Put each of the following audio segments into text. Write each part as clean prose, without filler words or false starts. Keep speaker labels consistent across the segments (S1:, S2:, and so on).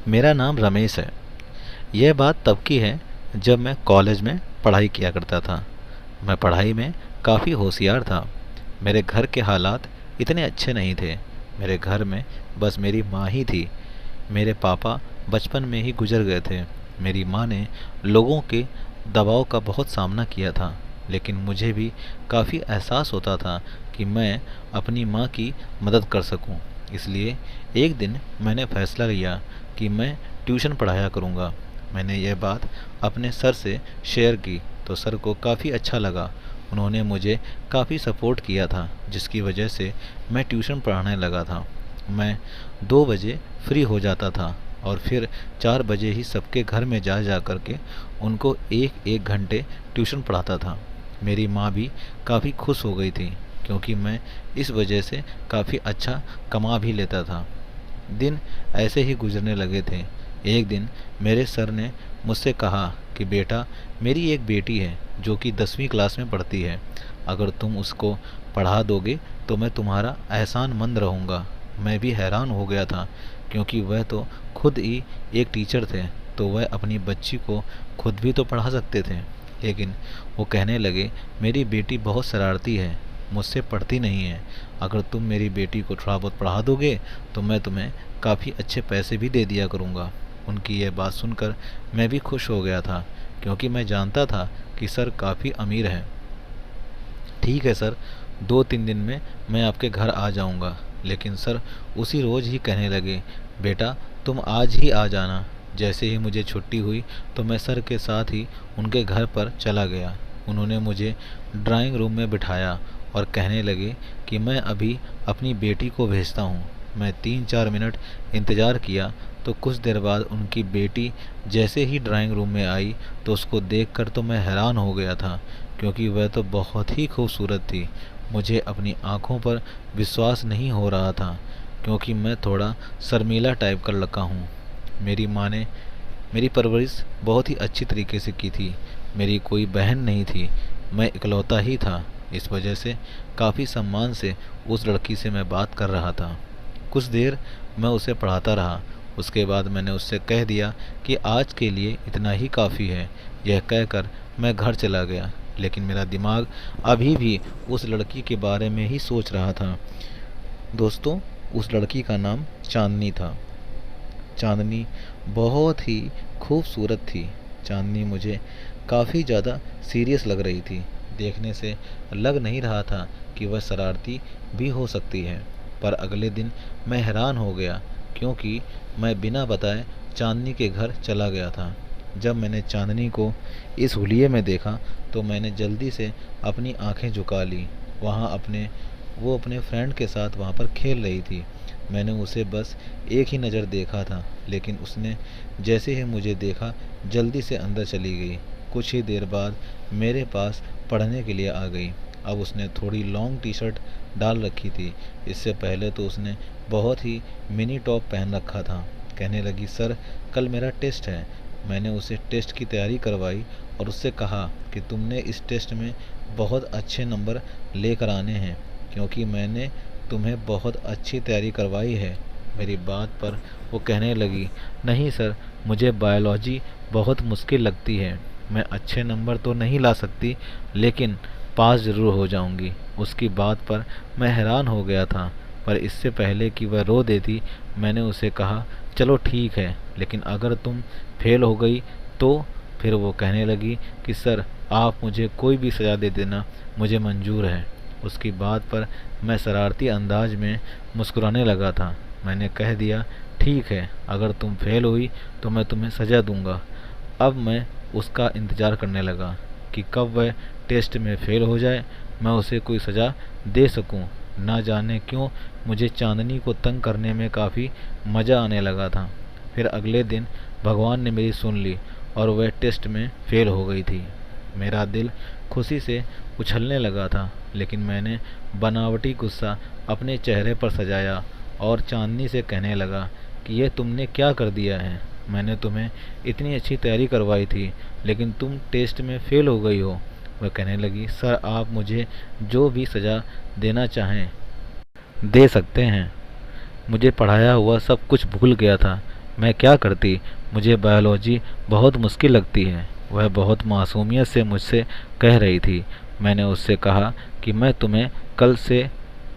S1: मेरा नाम रमेश है। यह बात तब की है जब मैं कॉलेज में पढ़ाई किया करता था। मैं पढ़ाई में काफ़ी होशियार था। मेरे घर के हालात इतने अच्छे नहीं थे। मेरे घर में बस मेरी माँ ही थी। मेरे पापा बचपन में ही गुजर गए थे। मेरी माँ ने लोगों के दबाव का बहुत सामना किया था, लेकिन मुझे भी काफ़ी एहसास होता था कि मैं अपनी माँ की मदद कर सकूं। इसलिए एक दिन मैंने फैसला लिया कि मैं ट्यूशन पढ़ाया करूँगा। मैंने यह बात अपने सर से शेयर की तो सर को काफ़ी अच्छा लगा। उन्होंने मुझे काफ़ी सपोर्ट किया था, जिसकी वजह से मैं ट्यूशन पढ़ाने लगा था। मैं 2 बजे फ्री हो जाता था और फिर 4 बजे ही सबके घर में जा जा कर के उनको एक एक घंटे ट्यूशन पढ़ाता था। मेरी माँ भी काफ़ी खुश हो गई थी, क्योंकि मैं इस वजह से काफ़ी अच्छा कमा भी लेता था। दिन ऐसे ही गुजरने लगे थे। एक दिन मेरे सर ने मुझसे कहा कि बेटा, मेरी एक बेटी है जो कि 10वीं क्लास में पढ़ती है। अगर तुम उसको पढ़ा दोगे तो मैं तुम्हारा एहसानमंद रहूँगा। मैं भी हैरान हो गया था, क्योंकि वह तो खुद ही एक टीचर थे, तो वह अपनी बच्ची को खुद भी तो पढ़ा सकते थे। लेकिन वो कहने लगे, मेरी बेटी बहुत शरारती है, मुझसे पढ़ती नहीं है। अगर तुम मेरी बेटी को थोड़ा बहुत पढ़ा दोगे तो मैं तुम्हें काफ़ी अच्छे पैसे भी दे दिया करूँगा। उनकी यह बात सुनकर मैं भी खुश हो गया था, क्योंकि मैं जानता था कि सर काफ़ी अमीर हैं। ठीक है सर, 2-3 दिन में मैं आपके घर आ जाऊंगा। लेकिन सर उसी रोज़ ही कहने लगे, बेटा तुम आज ही आ जाना। जैसे ही मुझे छुट्टी हुई तो मैं सर के साथ ही उनके घर पर चला गया। उन्होंने मुझे ड्राइंग रूम में बिठाया और कहने लगे कि मैं अभी अपनी बेटी को भेजता हूँ। मैं 3-4 मिनट इंतज़ार किया तो कुछ देर बाद उनकी बेटी जैसे ही ड्राइंग रूम में आई तो उसको देखकर तो मैं हैरान हो गया था, क्योंकि वह तो बहुत ही खूबसूरत थी। मुझे अपनी आँखों पर विश्वास नहीं हो रहा था, क्योंकि मैं थोड़ा शर्मीला टाइप का लड़का हूँ। मेरी माँ ने मेरी परवरिश बहुत ही अच्छी तरीके से की थी। मेरी कोई बहन नहीं थी, मैं इकलौता ही था। इस वजह से काफ़ी सम्मान से उस लड़की से मैं बात कर रहा था। कुछ देर मैं उसे पढ़ाता रहा। उसके बाद मैंने उससे कह दिया कि आज के लिए इतना ही काफ़ी है। यह कहकर मैं घर चला गया, लेकिन मेरा दिमाग अभी भी उस लड़की के बारे में ही सोच रहा था। दोस्तों, उस लड़की का नाम चांदनी था। चांदनी बहुत ही खूबसूरत थी। चांदनी मुझे काफ़ी ज़्यादा सीरियस लग रही थी। देखने से लग नहीं रहा था कि वह शरारती भी हो सकती है। पर अगले दिन मैं हैरान हो गया, क्योंकि मैं बिना बताए चांदनी के घर चला गया था। जब मैंने चांदनी को इस हुलिये में देखा तो मैंने जल्दी से अपनी आंखें झुका ली। वो अपने फ्रेंड के साथ वहाँ पर खेल रही थी। मैंने उसे बस एक ही नज़र देखा था, लेकिन उसने जैसे ही मुझे देखा जल्दी से अंदर चली गई। कुछ ही देर बाद मेरे पास पढ़ने के लिए आ गई। अब उसने थोड़ी लॉन्ग टी शर्ट डाल रखी थी। इससे पहले तो उसने बहुत ही मिनी टॉप पहन रखा था। कहने लगी, सर कल मेरा टेस्ट है। मैंने उसे टेस्ट की तैयारी करवाई और उससे कहा कि तुमने इस टेस्ट में बहुत अच्छे नंबर लेकर आने हैं, क्योंकि मैंने तुम्हें बहुत अच्छी तैयारी करवाई है। मेरी बात पर वो कहने लगी, नहीं सर, मुझे बायोलॉजी बहुत मुश्किल लगती है। मैं अच्छे नंबर तो नहीं ला सकती, लेकिन पास ज़रूर हो जाऊंगी। उसकी बात पर मैं हैरान हो गया था, पर इससे पहले कि वह रो देती मैंने उसे कहा, चलो ठीक है, लेकिन अगर तुम फेल हो गई तो। फिर वो कहने लगी कि सर आप मुझे कोई भी सज़ा दे देना, मुझे मंजूर है। उसकी बात पर मैं शरारती अंदाज में मुस्कुराने लगा था। मैंने कह दिया, ठीक है, अगर तुम फेल हुई तो मैं तुम्हें सज़ा दूंगा। अब मैं उसका इंतज़ार करने लगा कि कब वह टेस्ट में फेल हो जाए, मैं उसे कोई सज़ा दे सकूं। ना जाने क्यों मुझे चांदनी को तंग करने में काफ़ी मज़ा आने लगा था। फिर अगले दिन भगवान ने मेरी सुन ली और वह टेस्ट में फेल हो गई थी। मेरा दिल खुशी से उछलने लगा था, लेकिन मैंने बनावटी गुस्सा अपने चेहरे पर सजाया और चांदनी से कहने लगा कि यह तुमने क्या कर दिया है। मैंने तुम्हें इतनी अच्छी तैयारी करवाई थी, लेकिन तुम टेस्ट में फेल हो गई हो। वह कहने लगी, सर आप मुझे जो भी सज़ा देना चाहें दे सकते हैं। मुझे पढ़ाया हुआ सब कुछ भूल गया था। मैं क्या करती, मुझे बायोलॉजी बहुत मुश्किल लगती है। वह बहुत मासूमियत से मुझसे कह रही थी। मैंने उससे कहा कि मैं तुम्हें कल से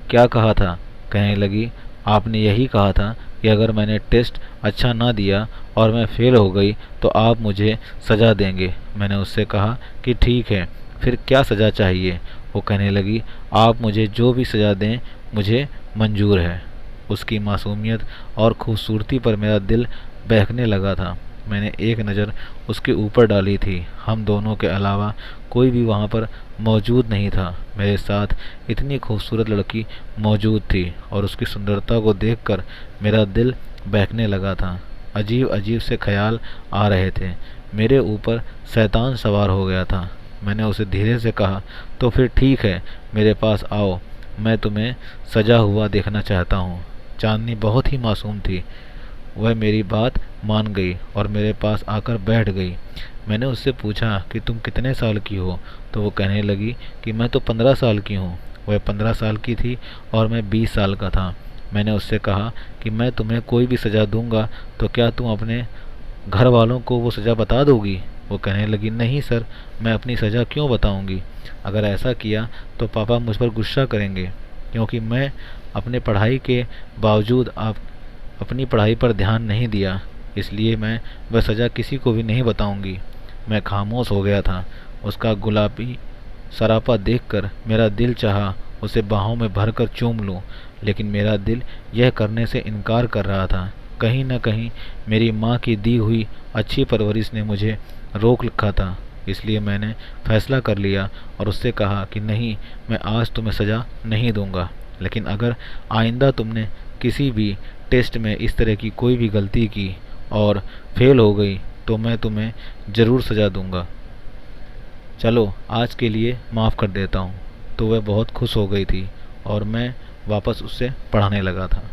S1: क्या कहा था? कहने लगी, आपने यही कहा था कि अगर मैंने टेस्ट अच्छा ना दिया और मैं फेल हो गई तो आप मुझे सज़ा देंगे। मैंने उससे कहा कि ठीक है, फिर क्या सज़ा चाहिए? वो कहने लगी, आप मुझे जो भी सज़ा दें मुझे मंजूर है। उसकी मासूमियत और खूबसूरती पर मेरा दिल बहकने लगा था। मैंने एक नज़र उसके ऊपर डाली थी। हम दोनों के अलावा कोई भी वहाँ पर मौजूद नहीं था। मेरे साथ इतनी खूबसूरत लड़की मौजूद थी और उसकी सुंदरता को देखकर मेरा दिल बहकने लगा था। अजीब अजीब से ख्याल आ रहे थे। मेरे ऊपर शैतान सवार हो गया था। मैंने उसे धीरे से कहा, तो फिर ठीक है, मेरे पास आओ, मैं तुम्हें सजा हुआ देखना चाहता हूँ। चांदनी बहुत ही मासूम थी। वह मेरी बात मान गई और मेरे पास आकर बैठ गई। मैंने उससे पूछा कि तुम कितने साल की हो? तो वो कहने लगी कि मैं तो 15 साल की हूँ। वह 15 साल की थी और मैं 20 साल का था। मैंने उससे कहा कि मैं तुम्हें कोई भी सज़ा दूंगा तो क्या तुम अपने घर वालों को वो सज़ा बता दोगी? वो कहने लगी, नहीं सर, मैं अपनी सज़ा क्यों बताऊंगी? अगर ऐसा किया तो पापा मुझ पर गुस्सा करेंगे, क्योंकि मैं अपने पढ़ाई के बावजूद आप अपनी पढ़ाई पर ध्यान नहीं दिया, इसलिए मैं वह सज़ा किसी को भी नहीं बताऊंगी। मैं खामोश हो गया था। उसका गुलाबी सरापा देखकर मेरा दिल चाहा उसे बाहों में भरकर चूम लूं, लेकिन मेरा दिल यह करने से इनकार कर रहा था। कहीं न कहीं मेरी माँ की दी हुई अच्छी परवरिश ने मुझे रोक रखा था। इसलिए मैंने फैसला कर लिया और उससे कहा कि नहीं, मैं आज तुम्हें सज़ा नहीं दूंगा, लेकिन अगर आइंदा तुमने किसी भी टेस्ट में इस तरह की कोई भी गलती की और फेल हो गई तो मैं तुम्हें ज़रूर सज़ा दूंगा। चलो आज के लिए माफ़ कर देता हूँ। तो वह बहुत खुश हो गई थी और मैं वापस उससे पढ़ाने लगा था।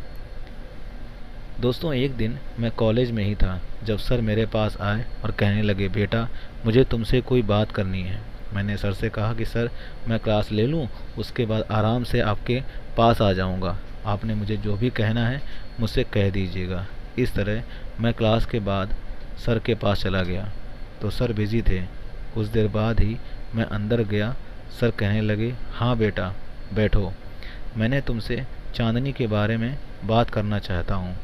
S1: दोस्तों, एक दिन मैं कॉलेज में ही था जब सर मेरे पास आए और कहने लगे, बेटा मुझे तुमसे कोई बात करनी है। मैंने सर से कहा कि सर मैं क्लास ले लूँ, उसके बाद आराम से आपके पास आ जाऊँगा। आपने मुझे जो भी कहना है मुझसे कह दीजिएगा। इस तरह मैं क्लास के बाद सर के पास चला गया तो सर बिज़ी थे। कुछ देर बाद ही मैं अंदर गया। सर कहने लगे, हाँ बेटा बैठो, मैंने तुमसे चांदनी के बारे में बात करना चाहता हूँ।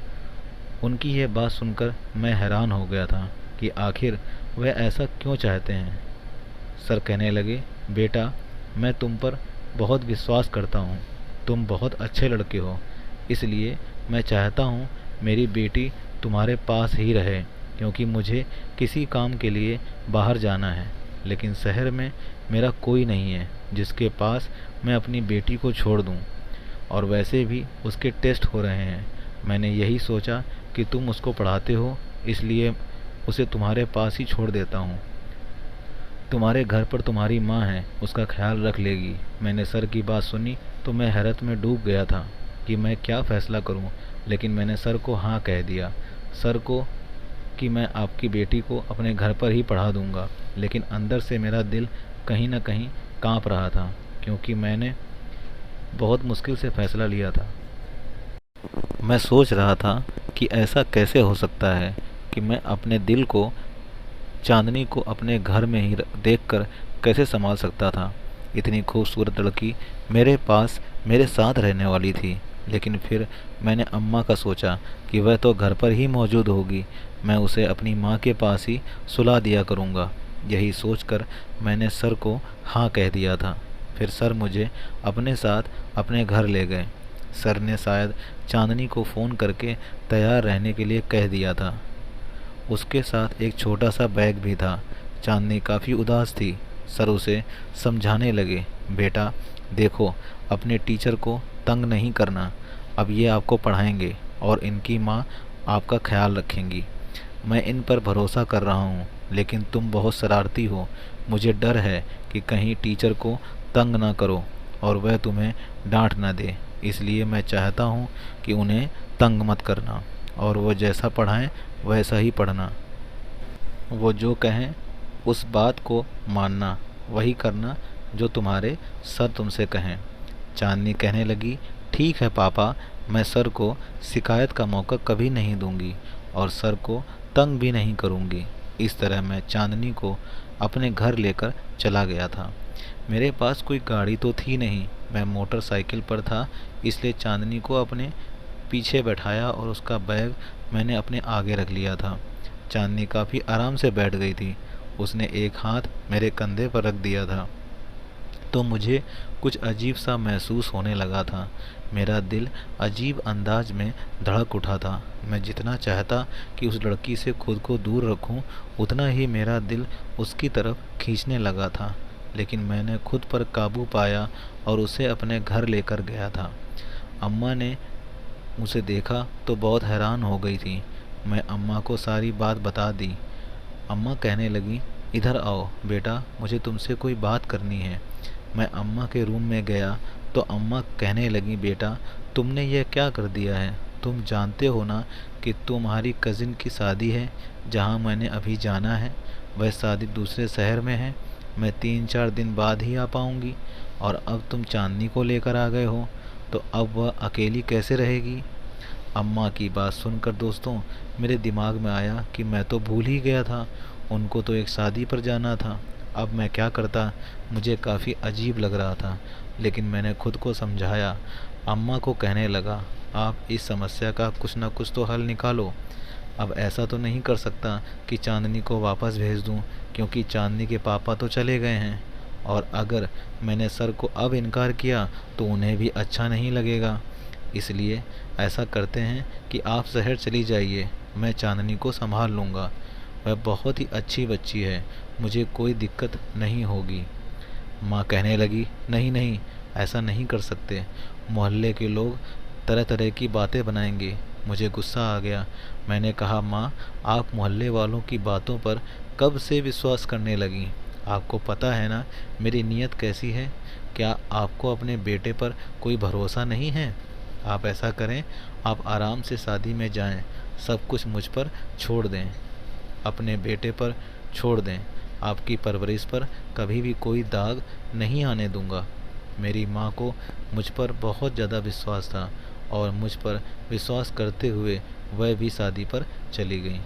S1: उनकी यह बात सुनकर मैं हैरान हो गया था कि आखिर वह ऐसा क्यों चाहते हैं। सर कहने लगे, बेटा मैं तुम पर बहुत विश्वास करता हूँ, तुम बहुत अच्छे लड़के हो, इसलिए मैं चाहता हूँ मेरी बेटी तुम्हारे पास ही रहे, क्योंकि मुझे किसी काम के लिए बाहर जाना है, लेकिन शहर में मेरा कोई नहीं है जिसके पास मैं अपनी बेटी को छोड़ दूँ। और वैसे भी उसके टेस्ट हो रहे हैं। मैंने यही सोचा कि तुम उसको पढ़ाते हो, इसलिए उसे तुम्हारे पास ही छोड़ देता हूँ। तुम्हारे घर पर तुम्हारी माँ है, उसका ख्याल रख लेगी। मैंने सर की बात सुनी तो मैं हैरत में डूब गया था कि मैं क्या फ़ैसला करूँ, लेकिन मैंने सर को हाँ कह दिया। सर को कि मैं आपकी बेटी को अपने घर पर ही पढ़ा दूँगा, लेकिन अंदर से मेरा दिल कहीं न कहीं काँप रहा था, क्योंकि मैंने बहुत मुश्किल से फ़ैसला लिया था। मैं सोच रहा था कि ऐसा कैसे हो सकता है कि मैं अपने दिल को, चांदनी को अपने घर में ही देखकर कैसे संभाल सकता था। इतनी खूबसूरत लड़की मेरे पास मेरे साथ रहने वाली थी, लेकिन फिर मैंने अम्मा का सोचा कि वह तो घर पर ही मौजूद होगी, मैं उसे अपनी माँ के पास ही सुला दिया करूँगा। यही सोचकर मैंने सर को हाँ कह दिया था। फिर सर मुझे अपने साथ अपने घर ले गए। सर ने शायद चांदनी को फ़ोन करके तैयार रहने के लिए कह दिया था। उसके साथ एक छोटा सा बैग भी था। चांदनी काफ़ी उदास थी। सर उसे समझाने लगे, बेटा देखो, अपने टीचर को तंग नहीं करना, अब ये आपको पढ़ाएंगे और इनकी माँ आपका ख्याल रखेंगी। मैं इन पर भरोसा कर रहा हूँ, लेकिन तुम बहुत शरारती हो। मुझे डर है कि कहीं टीचर को तंग ना करो और वह तुम्हें डांट ना दे, इसलिए मैं चाहता हूँ कि उन्हें तंग मत करना और वो जैसा पढ़ाएं वैसा ही पढ़ना। वो जो कहें उस बात को मानना, वही करना जो तुम्हारे सर तुमसे कहें। चांदनी कहने लगी, ठीक है पापा, मैं सर को शिकायत का मौका कभी नहीं दूंगी और सर को तंग भी नहीं करूँगी। इस तरह मैं चांदनी को अपने घर लेकर चला गया था। मेरे पास कोई गाड़ी तो थी नहीं, मैं मोटरसाइकिल पर था, इसलिए चांदनी को अपने पीछे बैठाया और उसका बैग मैंने अपने आगे रख लिया था। चांदनी काफ़ी आराम से बैठ गई थी। उसने एक हाथ मेरे कंधे पर रख दिया था तो मुझे कुछ अजीब सा महसूस होने लगा था। मेरा दिल अजीब अंदाज में धड़क उठा था। मैं जितना चाहता कि उस लड़की से खुद को दूर रखूं, उतना ही मेरा दिल उसकी तरफ खींचने लगा था। लेकिन मैंने खुद पर काबू पाया और उसे अपने घर लेकर गया था। अम्मा ने उसे देखा तो बहुत हैरान हो गई थी। मैं अम्मा को सारी बात बता दी। अम्मा कहने लगी, इधर आओ बेटा, मुझे तुमसे कोई बात करनी है। मैं अम्मा के रूम में गया तो अम्मा कहने लगी, बेटा तुमने यह क्या कर दिया है? तुम जानते हो ना कि तुम्हारी कज़िन की शादी है जहाँ मैंने अभी जाना है। वह शादी दूसरे शहर में है। मैं 3-4 दिन बाद ही आ पाऊँगी और अब तुम चांदनी को लेकर आ गए हो, तो अब वह अकेली कैसे रहेगी? अम्मा की बात सुनकर दोस्तों मेरे दिमाग में आया कि मैं तो भूल ही गया था, उनको तो एक शादी पर जाना था। अब मैं क्या करता? मुझे काफ़ी अजीब लग रहा था, लेकिन मैंने खुद को समझाया। अम्मा को कहने लगा, आप इस समस्या का कुछ ना कुछ तो हल निकालो। अब ऐसा तो नहीं कर सकता कि चांदनी को वापस भेज दूं, क्योंकि चांदनी के पापा तो चले गए हैं और अगर मैंने सर को अब इनकार किया तो उन्हें भी अच्छा नहीं लगेगा। इसलिए ऐसा करते हैं कि आप शहर चली जाइए, मैं चांदनी को संभाल लूँगा। वह बहुत ही अच्छी बच्ची है, मुझे कोई दिक्कत नहीं होगी। माँ कहने लगी, नहीं नहीं, ऐसा नहीं कर सकते। मोहल्ले के लोग तरह तरह की बातें बनाएंगे। मुझे गुस्सा आ गया। मैंने कहा, माँ आप मोहल्ले वालों की बातों पर कब से विश्वास करने लगी? आपको पता है ना मेरी नीयत कैसी है? क्या आपको अपने बेटे पर कोई भरोसा नहीं है? आप ऐसा करें, आप आराम से शादी में जाएं, सब कुछ मुझ पर छोड़ दें, अपने बेटे पर छोड़ दें। आपकी परवरिश पर कभी भी कोई दाग नहीं आने दूंगा। मेरी माँ को मुझ पर बहुत ज़्यादा विश्वास था और मुझ पर विश्वास करते हुए वह भी शादी पर चली गई।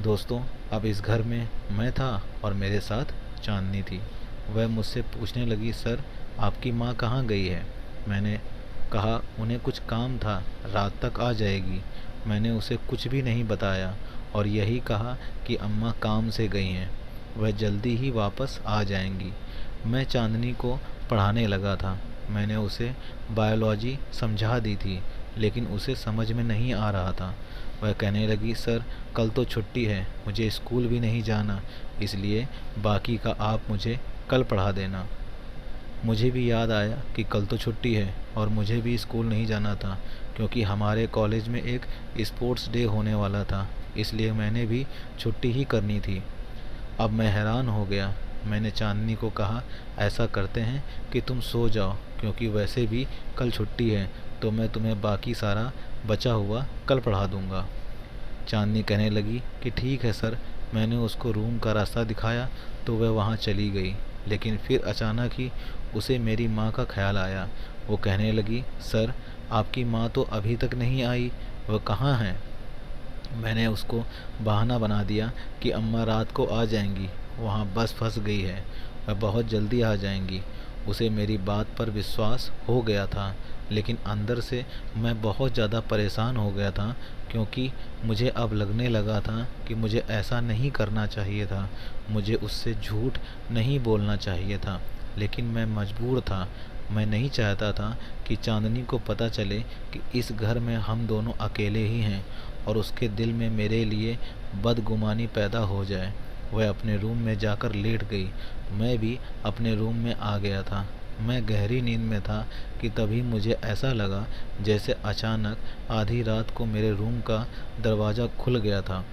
S1: दोस्तों अब इस घर में मैं था और मेरे साथ चांदनी थी। वह मुझसे पूछने लगी, सर आपकी माँ कहाँ गई है? मैंने कहा, उन्हें कुछ काम था, रात तक आ जाएगी। मैंने उसे कुछ भी नहीं बताया और यही कहा कि अम्मा काम से गई हैं, वह जल्दी ही वापस आ जाएंगी। मैं चांदनी को पढ़ाने लगा था। मैंने उसे बायोलॉजी समझा दी थी, लेकिन उसे समझ में नहीं आ रहा था। वह कहने लगी, सर कल तो छुट्टी है, मुझे स्कूल भी नहीं जाना, इसलिए बाकी का आप मुझे कल पढ़ा देना। मुझे भी याद आया कि कल तो छुट्टी है और मुझे भी स्कूल नहीं जाना था, क्योंकि हमारे कॉलेज में एक स्पोर्ट्स डे होने वाला था, इसलिए मैंने भी छुट्टी ही करनी थी। अब मैं हैरान हो गया। मैंने चांदनी को कहा, ऐसा करते हैं कि तुम सो जाओ, क्योंकि वैसे भी कल छुट्टी है, तो मैं तुम्हें बाकी सारा बचा हुआ कल पढ़ा दूंगा। चांदनी कहने लगी कि ठीक है सर। मैंने उसको रूम का रास्ता दिखाया तो वह वहाँ चली गई, लेकिन फिर अचानक ही उसे मेरी माँ का ख्याल आया। वो कहने लगी, सर आपकी माँ तो अभी तक नहीं आई, वह कहाँ है? मैंने उसको बहाना बना दिया कि अम्मा रात को आ जाएंगी, वहाँ बस फंस गई है, वह बहुत जल्दी आ जाएंगी। उसे मेरी बात पर विश्वास हो गया था, लेकिन अंदर से मैं बहुत ज़्यादा परेशान हो गया था, क्योंकि मुझे अब लगने लगा था कि मुझे ऐसा नहीं करना चाहिए था, मुझे उससे झूठ नहीं बोलना चाहिए था, लेकिन मैं मजबूर था। मैं नहीं चाहता था कि चांदनी को पता चले कि इस घर में हम दोनों अकेले ही हैं और उसके दिल में मेरे लिए बदगुमानी पैदा हो जाए। वह अपने रूम में जाकर लेट गई। मैं भी अपने रूम में आ गया था। मैं गहरी नींद में था कि तभी मुझे ऐसा लगा जैसे अचानक आधी रात को मेरे रूम का दरवाज़ा खुल गया था।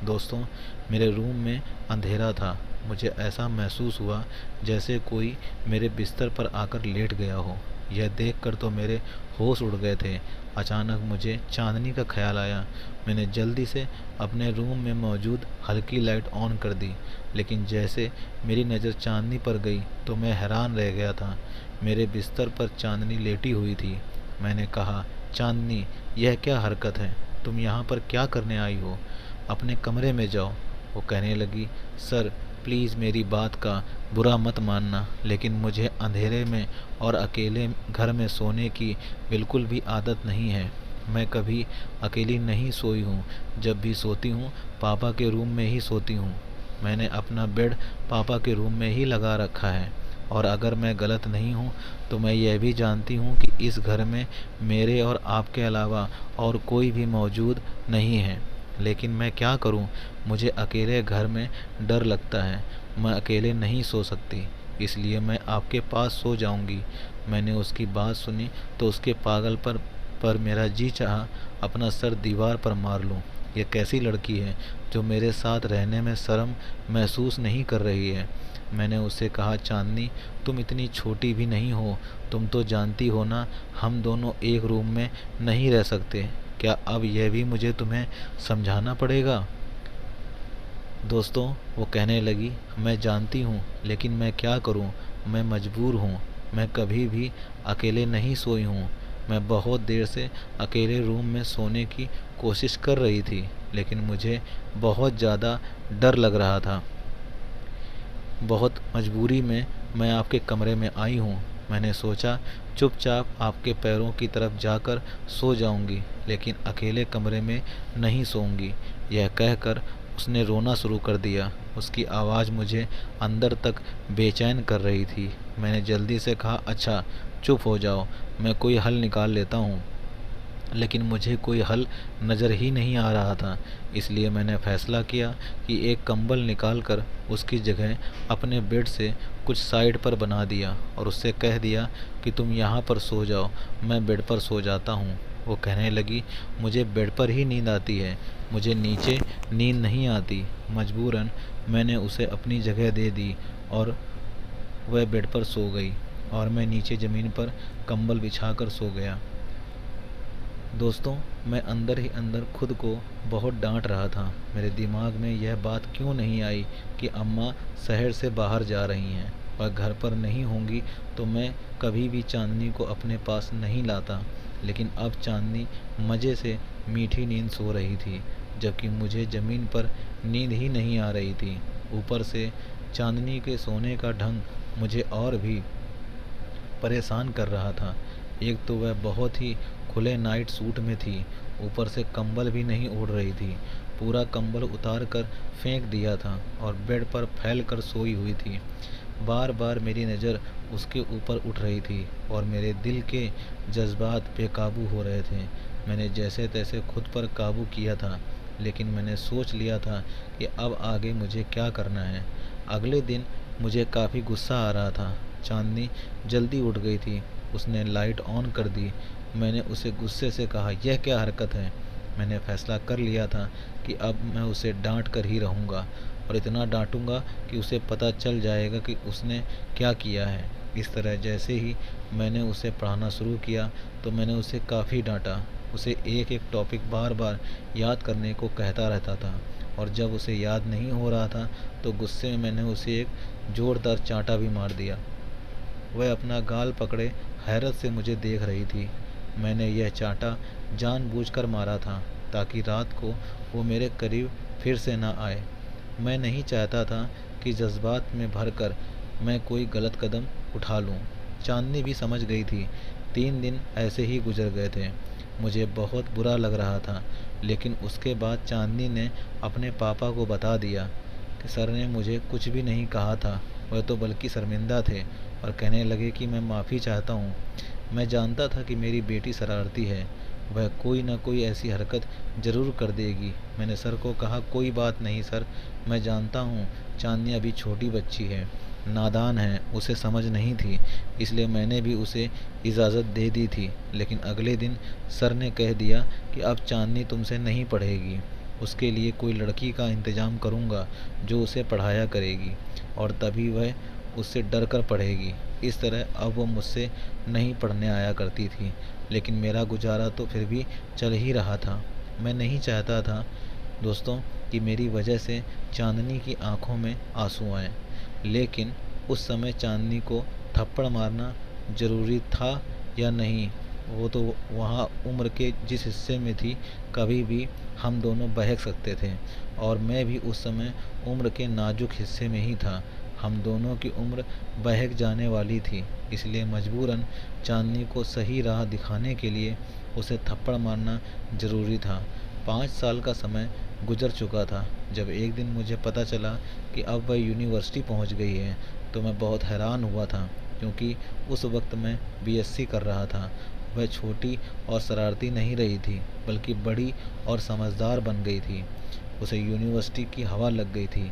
S1: दोस्तों मेरे रूम में अंधेरा था। मुझे ऐसा महसूस हुआ जैसे कोई मेरे बिस्तर पर आकर लेट गया हो। यह देखकर तो मेरे होश उड़ गए थे। अचानक मुझे चांदनी का ख्याल आया। मैंने जल्दी से अपने रूम में मौजूद हल्की लाइट ऑन कर दी, लेकिन जैसे मेरी नज़र चांदनी पर गई तो मैं हैरान रह गया था। मेरे बिस्तर पर चांदनी लेटी हुई थी। मैंने कहा, चांदनी यह क्या हरकत है? तुम यहाँ पर क्या करने आई हो? अपने कमरे में जाओ। वो कहने लगी, सर प्लीज़ मेरी बात का बुरा मत मानना, लेकिन मुझे अंधेरे में और अकेले घर में सोने की बिल्कुल भी आदत नहीं है। मैं कभी अकेली नहीं सोई हूँ। जब भी सोती हूँ पापा के रूम में ही सोती हूँ। मैंने अपना बेड पापा के रूम में ही लगा रखा है। और अगर मैं गलत नहीं हूँ तो मैं यह भी जानती हूँ कि इस घर में मेरे और आपके अलावा और कोई भी मौजूद नहीं है। लेकिन मैं क्या करूँ? मुझे अकेले घर में डर लगता है। मैं अकेले नहीं सो सकती, इसलिए मैं आपके पास सो जाऊंगी। मैंने उसकी बात सुनी तो उसके पागलपन पर मेरा जी चाहा अपना सर दीवार पर मार लूं। यह कैसी लड़की है जो मेरे साथ रहने में शर्म महसूस नहीं कर रही है? मैंने उससे कहा, चांदनी तुम इतनी छोटी भी नहीं हो। तुम तो जानती हो ना, हम दोनों एक रूम में नहीं रह सकते। क्या अब यह भी मुझे तुम्हें समझाना पड़ेगा? दोस्तों, वो कहने लगी, मैं जानती हूँ, लेकिन मैं क्या करूँ? मैं मजबूर हूँ। मैं कभी भी अकेले नहीं सोई हूँ। मैं बहुत देर से अकेले रूम में सोने की कोशिश कर रही थी, लेकिन मुझे बहुत ज़्यादा डर लग रहा था। बहुत मजबूरी में मैं आपके कमरे में आई हूँ। मैंने सोचा चुपचाप आपके पैरों की तरफ जाकर सो जाऊंगी, लेकिन अकेले कमरे में नहीं सोऊंगी। यह कहकर उसने रोना शुरू कर दिया। उसकी आवाज़ मुझे अंदर तक बेचैन कर रही थी। मैंने जल्दी से कहा, अच्छा चुप हो जाओ, मैं कोई हल निकाल लेता हूँ। लेकिन मुझे कोई हल नज़र ही नहीं आ रहा था। इसलिए मैंने फ़ैसला किया कि एक कंबल निकाल कर उसकी जगह अपने बेड से कुछ साइड पर बना दिया और उससे कह दिया कि तुम यहाँ पर सो जाओ, मैं बेड पर सो जाता हूँ। वो कहने लगी, मुझे बेड पर ही नींद आती है, मुझे नीचे नींद नहीं आती। मजबूरन मैंने उसे अपनी जगह दे दी और वह बेड पर सो गई और मैं नीचे ज़मीन पर कंबल बिछाकर सो गया। दोस्तों, मैं अंदर ही अंदर खुद को बहुत डांट रहा था। मेरे दिमाग में यह बात क्यों नहीं आई कि अम्मा शहर से बाहर जा रही हैं और घर पर नहीं होंगी तो मैं कभी भी चांदनी को अपने पास नहीं लाता। लेकिन अब चांदनी मज़े से मीठी नींद सो रही थी, जबकि मुझे ज़मीन पर नींद ही नहीं आ रही थी। ऊपर से चांदनी के सोने का ढंग मुझे और भी परेशान कर रहा था। एक तो वह बहुत ही खुले नाइट सूट में थी, ऊपर से कंबल भी नहीं ओढ़ रही थी। पूरा कंबल उतार कर फेंक दिया था और बेड पर फैल कर सोई हुई थी। बार बार मेरी नज़र उसके ऊपर उठ रही थी और मेरे दिल के जज्बात बेकाबू हो रहे थे। मैंने जैसे तैसे खुद पर काबू किया था, लेकिन मैंने सोच लिया था कि अब आगे मुझे क्या करना है। अगले दिन मुझे काफ़ी गुस्सा आ रहा था। चांदनी जल्दी उठ गई थी, उसने लाइट ऑन कर दी। मैंने उसे गुस्से से कहा, यह क्या हरकत है? मैंने फैसला कर लिया था कि अब मैं उसे डांट कर ही रहूँगा और इतना डांटूँगा कि उसे पता चल जाएगा कि उसने क्या किया है। इस तरह जैसे ही मैंने उसे पढ़ाना शुरू किया तो मैंने उसे काफ़ी डांटा। उसे एक एक टॉपिक बार बार याद करने को कहता रहता था और जब उसे याद नहीं हो रहा था तो गुस्से में मैंने उसे एक ज़ोरदार चांटा भी मार दिया। वह अपना गाल पकड़े हैरत से मुझे देख रही थी। मैंने यह चांटा जानबूझकर मारा था ताकि रात को वो मेरे करीब फिर से ना आए। मैं नहीं चाहता था कि जज्बात में भरकर मैं कोई गलत कदम उठा लूं। चांदनी भी समझ गई थी। 3 दिन ऐसे ही गुजर गए थे। मुझे बहुत बुरा लग रहा था, लेकिन उसके बाद चांदनी ने अपने पापा को बता दिया कि सर ने मुझे कुछ भी नहीं कहा था। वह तो बल्कि शर्मिंदा थे और कहने लगे कि मैं माफ़ी चाहता हूँ। मैं जानता था कि मेरी बेटी शरारती है, वह कोई ना कोई ऐसी हरकत ज़रूर कर देगी। मैंने सर को कहा, कोई बात नहीं सर, मैं जानता हूँ चांदनी अभी छोटी बच्ची है, नादान है, उसे समझ नहीं थी, इसलिए मैंने भी उसे इजाज़त दे दी थी। लेकिन अगले दिन सर ने कह दिया कि अब चांदनी तुमसे नहीं पढ़ेगी, उसके लिए कोई लड़की का इंतज़ाम करूँगा जो उसे पढ़ाया करेगी और तभी वह उससे डर कर पढ़ेगी। इस तरह अब वो मुझसे नहीं पढ़ने आया करती थी, लेकिन मेरा गुजारा तो फिर भी चल ही रहा था। मैं नहीं चाहता था दोस्तों कि मेरी वजह से चांदनी की आंखों में आंसू आए। लेकिन उस समय चांदनी को थप्पड़ मारना ज़रूरी था या नहीं, वो तो वहाँ उम्र के जिस हिस्से में थी, कभी भी हम दोनों बहक सकते थे, और मैं भी उस समय उम्र के नाजुक हिस्से में ही था। हम दोनों की उम्र बहक जाने वाली थी, इसलिए मजबूरन चांदनी को सही राह दिखाने के लिए उसे थप्पड़ मारना ज़रूरी था। 5 साल का समय गुजर चुका था। जब एक दिन मुझे पता चला कि अब वह यूनिवर्सिटी पहुंच गई है, तो मैं बहुत हैरान हुआ था, क्योंकि उस वक्त मैं बीएससी कर रहा था। वह छोटी और शरारती नहीं रही थी, बल्कि बड़ी और समझदार बन गई थी। उसे यूनिवर्सिटी की हवा लग गई थी।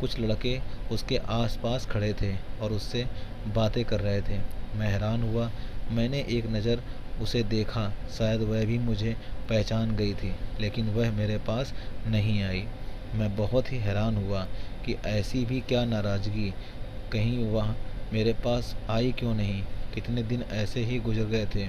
S1: कुछ लड़के उसके आसपास खड़े थे और उससे बातें कर रहे थे। मैं हैरान हुआ। मैंने एक नज़र उसे देखा, शायद वह भी मुझे पहचान गई थी, लेकिन वह मेरे पास नहीं आई। मैं बहुत ही हैरान हुआ कि ऐसी भी क्या नाराज़गी, कहीं वह मेरे पास आई क्यों नहीं। कितने दिन ऐसे ही गुजर गए थे।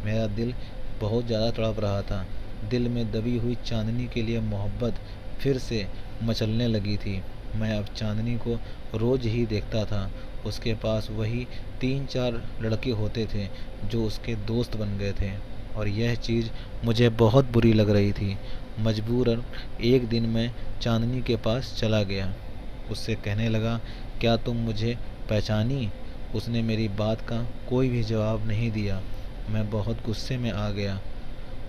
S1: मेरा दिल बहुत ज़्यादा तड़प रहा था। दिल में दबी हुई चांदनी के लिए मोहब्बत फिर से मचलने लगी थी। मैं अब चांदनी को रोज़ ही देखता था। उसके पास वही 3-4 लड़के होते थे जो उसके दोस्त बन गए थे, और यह चीज़ मुझे बहुत बुरी लग रही थी। मजबूरन एक दिन मैं चांदनी के पास चला गया। उससे कहने लगा, क्या तुम मुझे पहचानी? उसने मेरी बात का कोई भी जवाब नहीं दिया। मैं बहुत गुस्से में आ गया।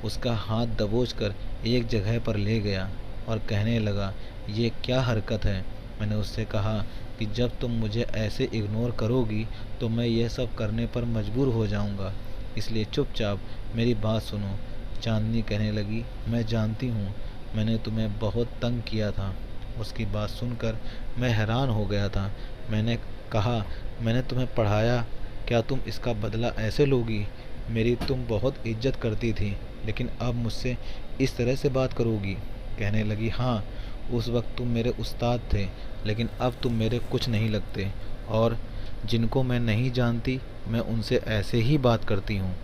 S1: उसका हाथ दबोचकर एक जगह पर ले गया और कहने लगा, ये क्या हरकत है? मैंने उससे कहा कि जब तुम मुझे ऐसे इग्नोर करोगी तो मैं यह सब करने पर मजबूर हो जाऊंगा, इसलिए चुपचाप मेरी बात सुनो। चांदनी कहने लगी, मैं जानती हूँ, मैंने तुम्हें बहुत तंग किया था। उसकी बात सुनकर मैं हैरान हो गया था। मैंने कहा, मैंने तुम्हें पढ़ाया, क्या तुम इसका बदला ऐसे लोगी? मेरी तुम बहुत इज्जत करती थी, लेकिन अब मुझसे इस तरह से बात करोगी? कहने लगी, हाँ, उस वक्त तुम मेरे उस्ताद थे, लेकिन अब तुम मेरे कुछ नहीं लगते, और जिनको मैं नहीं जानती मैं उनसे ऐसे ही बात करती हूँ।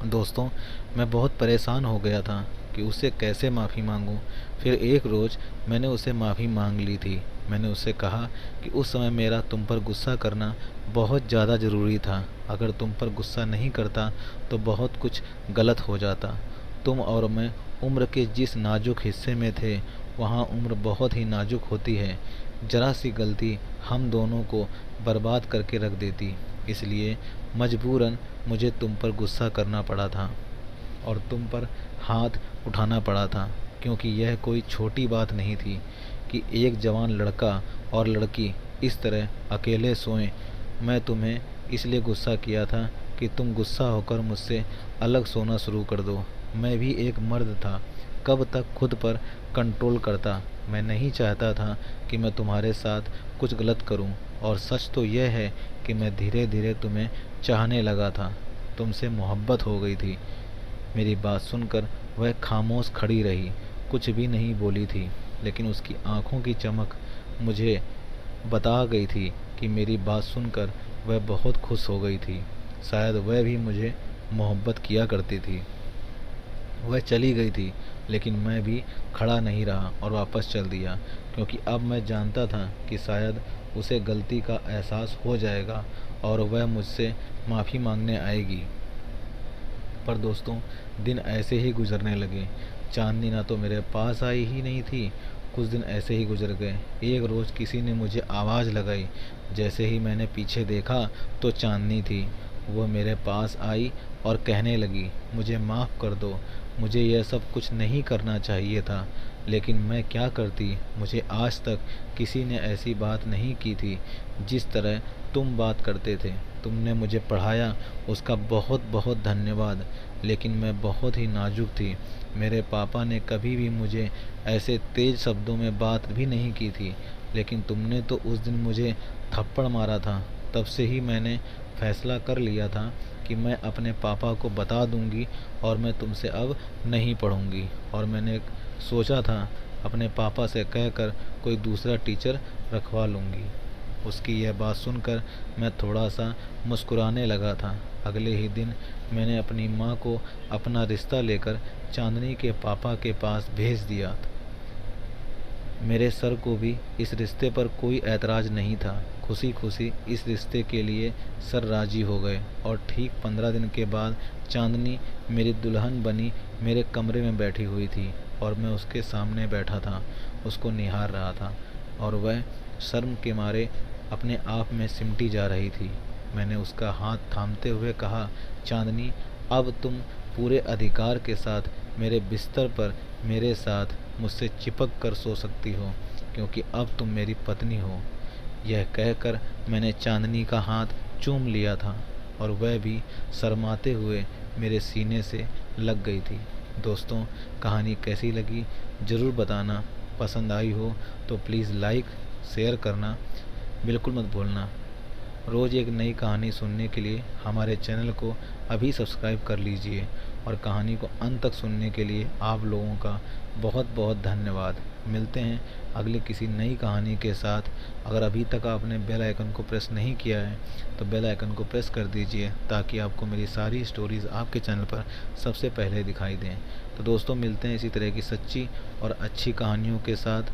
S1: दोस्तों, मैं बहुत परेशान हो गया था कि उससे कैसे माफ़ी मांगूं। फिर एक रोज़ मैंने उससे माफ़ी मांग ली थी। मैंने उससे कहा कि उस समय मेरा तुम पर गुस्सा करना बहुत ज़्यादा ज़रूरी था। अगर तुम पर गुस्सा नहीं करता तो बहुत कुछ गलत हो जाता। तुम और मैं उम्र के जिस नाजुक हिस्से में थे, वहाँ उम्र बहुत ही नाजुक होती है। ज़रा सी गलती हम दोनों को बर्बाद करके रख देती। इसलिए मजबूरन मुझे तुम पर गुस्सा करना पड़ा था और तुम पर हाथ उठाना पड़ा था, क्योंकि यह कोई छोटी बात नहीं थी कि एक जवान लड़का और लड़की इस तरह अकेले सोएं। मैं तुम्हें इसलिए गुस्सा किया था कि तुम गुस्सा होकर मुझसे अलग सोना शुरू कर दो। मैं भी एक मर्द था, कब तक खुद पर कंट्रोल करता। मैं नहीं चाहता था कि मैं तुम्हारे साथ कुछ गलत करूं, और सच तो यह है कि मैं धीरे धीरे तुम्हें चाहने लगा था। तुमसे मोहब्बत हो गई थी। मेरी बात सुनकर वह खामोश खड़ी रही, कुछ भी नहीं बोली थी, लेकिन उसकी आंखों की चमक मुझे बता गई थी कि मेरी बात सुनकर वह बहुत खुश हो गई थी। शायद वह भी मुझे मोहब्बत किया करती थी। वह चली गई थी, लेकिन मैं भी खड़ा नहीं रहा और वापस चल दिया, क्योंकि अब मैं जानता था कि शायद उसे गलती का एहसास हो जाएगा और वह मुझसे माफ़ी मांगने आएगी। पर दोस्तों, दिन ऐसे ही गुजरने लगे। चांदनी ना तो मेरे पास आई ही नहीं थी। कुछ दिन ऐसे ही गुजर गए। एक रोज़ किसी ने मुझे आवाज़ लगाई। जैसे ही मैंने पीछे देखा तो चांदनी थी। वह मेरे पास आई और कहने लगी, मुझे माफ़ कर दो, मुझे यह सब कुछ नहीं करना चाहिए था, लेकिन मैं क्या करती। मुझे आज तक किसी ने ऐसी बात नहीं की थी जिस तरह तुम बात करते थे। तुमने मुझे पढ़ाया, उसका बहुत बहुत धन्यवाद, लेकिन मैं बहुत ही नाजुक थी। मेरे पापा ने कभी भी मुझे ऐसे तेज़ शब्दों में बात भी नहीं की थी, लेकिन तुमने तो उस दिन मुझे थप्पड़ मारा था। तब से ही मैंने फैसला कर लिया था कि मैं अपने पापा को बता दूंगी और मैं तुमसे अब नहीं पढ़ूंगी, और मैंने सोचा था अपने पापा से कहकर कोई दूसरा टीचर रखवा लूँगी। उसकी यह बात सुनकर मैं थोड़ा सा मुस्कुराने लगा था। अगले ही दिन मैंने अपनी माँ को अपना रिश्ता लेकर चांदनी के पापा के पास भेज दिया। मेरे सर को भी इस रिश्ते पर कोई ऐतराज़ नहीं था। खुशी खुशी इस रिश्ते के लिए सर राज़ी हो गए और ठीक 15 दिन के बाद चांदनी मेरी दुल्हन बनी मेरे कमरे में बैठी हुई थी और मैं उसके सामने बैठा था, उसको निहार रहा था और वह शर्म के मारे अपने आप में सिमटी जा रही थी। मैंने उसका हाथ थामते हुए कहा, चांदनी, अब तुम पूरे अधिकार के साथ मेरे बिस्तर पर मेरे साथ मुझसे चिपक कर सो सकती हो, क्योंकि अब तुम मेरी पत्नी हो। यह कहकर मैंने चांदनी का हाथ चूम लिया था और वह भी शर्माते हुए मेरे सीने से लग गई थी। दोस्तों, कहानी कैसी लगी ज़रूर बताना। पसंद आई हो तो प्लीज़ लाइक शेयर करना बिल्कुल मत भूलना। रोज़ एक नई कहानी सुनने के लिए हमारे चैनल को अभी सब्सक्राइब कर लीजिए और कहानी को अंत तक सुनने के लिए आप लोगों का बहुत बहुत धन्यवाद। मिलते हैं अगली किसी नई कहानी के साथ। अगर अभी तक आपने बेल आइकन को प्रेस नहीं किया है तो बेल आइकन को प्रेस कर दीजिए ताकि आपको मेरी सारी स्टोरीज़ आपके चैनल पर सबसे पहले दिखाई दें। तो दोस्तों, मिलते हैं इसी तरह की सच्ची और अच्छी कहानियों के साथ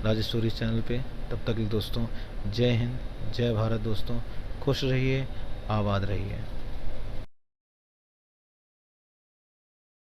S1: राज स्टोरीज चैनल पे। तब तक के लिए दोस्तों, जय हिंद, जय भारत। दोस्तों, खुश रहिए, आबाद रहिए।